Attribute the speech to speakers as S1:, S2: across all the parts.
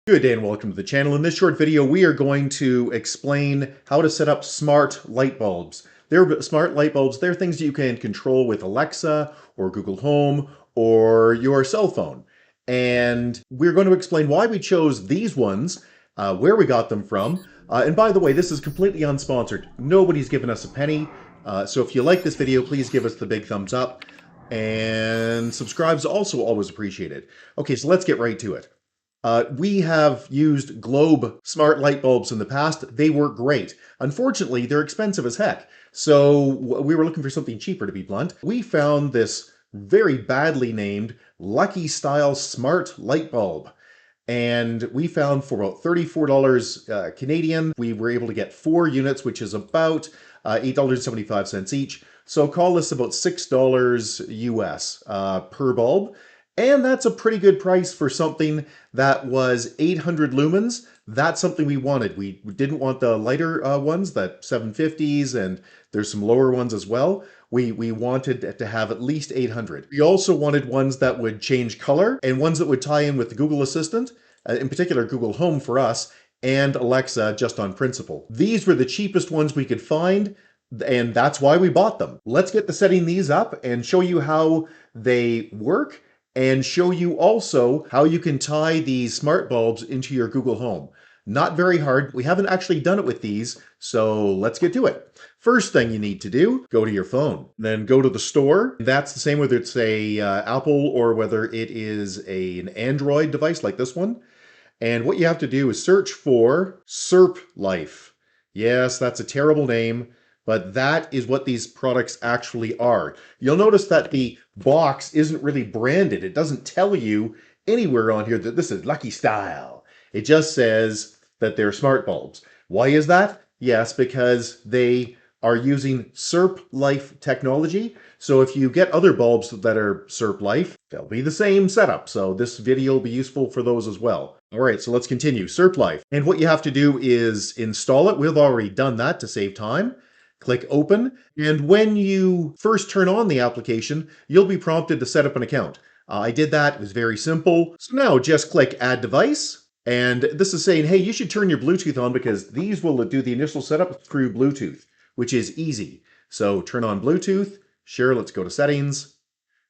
S1: Good day and welcome to the channel. In this short video, we are going to explain how to set up smart light bulbs. They're smart light bulbs. They're things you can control with Alexa or Google Home or your cell phone. And we're going to explain why we chose these ones, where we got them from. And by the way, this is completely unsponsored. Nobody's given us a penny. So if you like this video, please give us the big thumbs up. And subscribe's also always appreciated. Okay, so let's get right to it. We have used Globe smart light bulbs in the past. They work great. Unfortunately, they're expensive as heck. So we were looking for something cheaper, to be blunt. We found this very badly named Lucky Style Smart Light Bulb. And we found for about $34 Canadian, we were able to get 4 units, which is about $8.75 each. So call this about $6 US per bulb. And that's a pretty good price for something that was 800 lumens. That's something we wanted. We didn't want the lighter ones, that 750s, and there's some lower ones as well. We wanted to have at least 800. We also wanted ones that would change color and ones that would tie in with the Google Assistant, in particular Google Home for us, and Alexa just on principle. These were the cheapest ones we could find, and that's why we bought them. Let's get to setting these up and show you how they work, and show you also how you can tie these smart bulbs into your Google Home. Not very hard. We haven't actually done it with these, so let's get to it. First thing you need to do, go to your phone. Then go to the store. That's the same whether it's a Apple or whether it is an Android device like this one. And what you have to do is search for SERP Life. Yes, that's a terrible name, but that is what these products actually are. You'll notice that the box isn't really branded. It doesn't tell you anywhere on here that this is Lucky Style. It just says that they're smart bulbs. Why is that? Yes, because they are using SERP Life technology. So if you get other bulbs that are SERP Life, they'll be the same setup. So this video will be useful for those as well. All right, so let's continue. SERP Life. And what you have to do is install it. We've already done that to save time. Click open, and when you first turn on the application, you'll be prompted to set up an account. I did that, it was very simple. So now just click add device, and this is saying, hey, you should turn your Bluetooth on because these will do the initial setup through Bluetooth, which is easy. So turn on Bluetooth, sure, let's go to settings,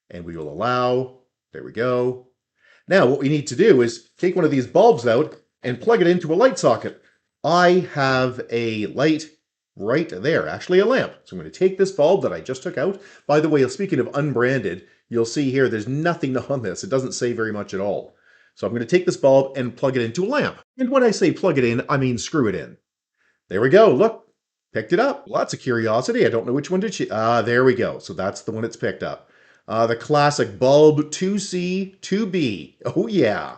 S1: and we will allow, there we go. Now what we need to do is take one of these bulbs out and plug it into a light socket. I have a light right there, actually a lamp. So I'm going to take this bulb that I just took out. By the way, speaking of unbranded, you'll see here there's nothing on this. It doesn't say very much at all. So I'm going to take this bulb and plug it into a lamp. And when I say plug it in, I mean screw it in. There we go. Look, picked it up. Lots of curiosity. I don't know which one to choose. There we go. So that's the one it's picked up. The classic bulb 2C, 2B. Oh yeah.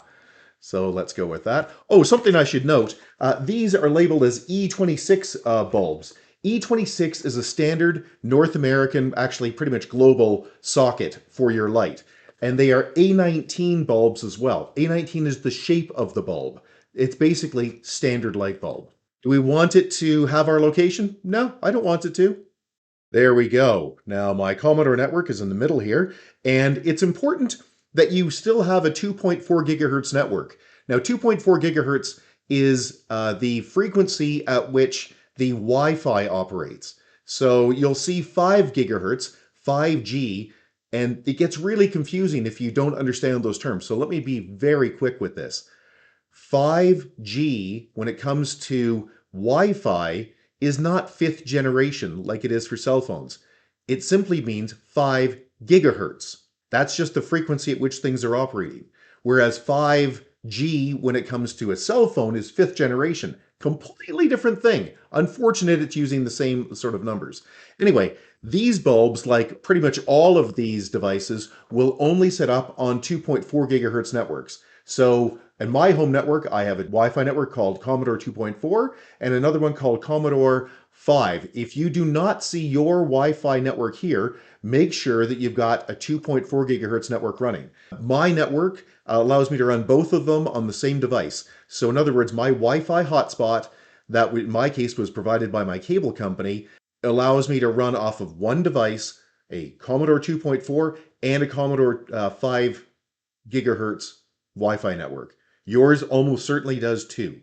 S1: So let's go with that. Oh, something I should note. These are labeled as E26 bulbs. E26 is a standard North American, actually pretty much global socket for your light. And they are A19 bulbs as well. A19 is the shape of the bulb. It's basically standard light bulb. Do we want it to have our location? No, I don't want it to. There we go. Now my Commodore network is in the middle here, and it's important that you still have a 2.4 gigahertz network. Now 2.4 gigahertz is the frequency at which the Wi-Fi operates. So you'll see 5 gigahertz, 5G, and it gets really confusing if you don't understand those terms. So let me be very quick with this. 5G, when it comes to Wi-Fi, is not 5th generation like it is for cell phones. It simply means 5 gigahertz. That's just the frequency at which things are operating. Whereas 5G, when it comes to a cell phone, is 5th generation. Completely different thing. Unfortunate it's using the same sort of numbers. Anyway, these bulbs, like pretty much all of these devices, will only set up on 2.4 gigahertz networks. So in my home network, I have a Wi-Fi network called Commodore 2.4 and another one called Commodore 5. If you do not see your Wi-Fi network here, make sure that you've got a 2.4 gigahertz network running. My network allows me to run both of them on the same device. So in other words, my Wi-Fi hotspot, that in my case was provided by my cable company, allows me to run off of one device, a Commodore 2.4 and a Commodore 5 gigahertz Wi-Fi network. Yours almost certainly does too.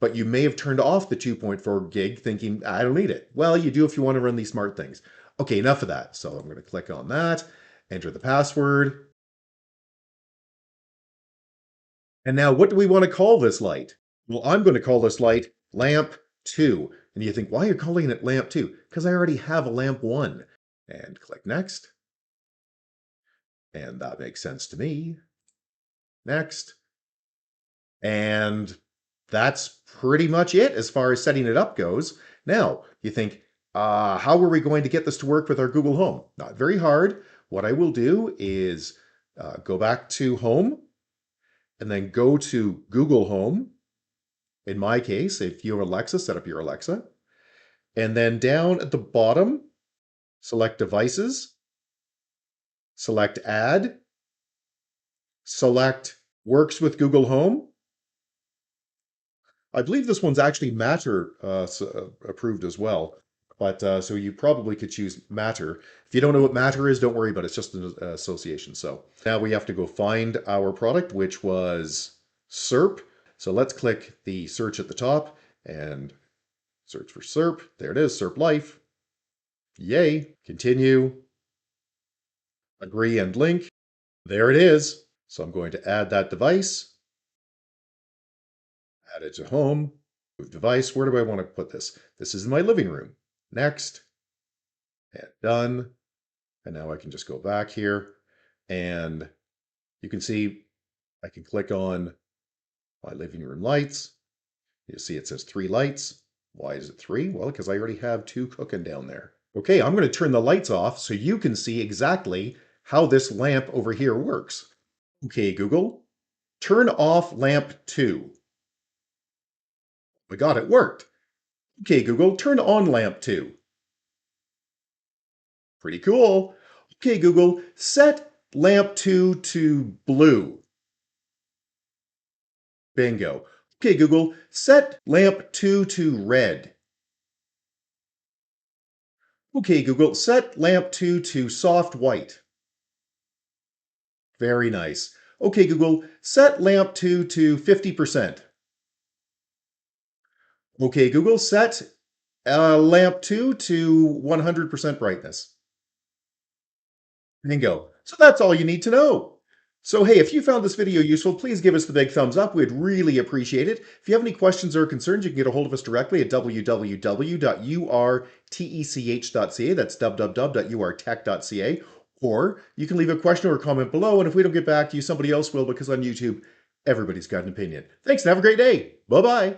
S1: But you may have turned off the 2.4 gig thinking, I don't need it. Well, you do if you want to run these smart things. Okay, enough of that. So I'm going to click on that, enter the password. And now what do we want to call this light? Well, I'm going to call this light lamp 2. And you think, why are you calling it lamp 2? Because I already have a lamp 1. And click next. And that makes sense to me. Next. And that's pretty much it as far as setting it up goes. Now, you think, how are we going to get this to work with our Google Home? Not very hard. What I will do is go back to Home and then go to Google Home. In my case, if you have Alexa, set up your Alexa. And then down at the bottom, select Devices, select Add, select Works with Google Home. I believe this one's actually Matter approved as well. But so you probably could choose Matter. If you don't know what Matter is, don't worry about it. It's just an association. So now we have to go find our product, which was SERP. So let's click the search at the top and search for SERP. There it is, SERP Life. Yay. Continue. Agree and link. There it is. So I'm going to add that device. Add it to home. Move device. Where do I want to put this? This is in my living room. Next. And done. And now I can just go back here and you can see I can click on my living room lights. You see it says 3 lights. Why is it 3? Well, because I already have 2 cooking down there. Okay, I'm going to turn the lights off so you can see exactly how this lamp over here works. Okay, Google, turn off lamp 2. My God, it worked. Okay, Google, turn on lamp 2. Pretty cool. Okay, Google, set lamp 2 to blue. Bingo. Okay, Google, set lamp 2 to red. Okay, Google, set lamp 2 to soft white. Very nice. Okay, Google, set lamp 2 to 50%. Okay, Google, set lamp 2 to 100% brightness. Bingo. So that's all you need to know. So hey, if you found this video useful, please give us the big thumbs up. We'd really appreciate it. If you have any questions or concerns, you can get a hold of us directly at www.urtech.ca. That's www.urtech.ca. Or you can leave a question or a comment below, and if we don't get back to you, somebody else will, because on YouTube, everybody's got an opinion. Thanks and have a great day. Bye-bye.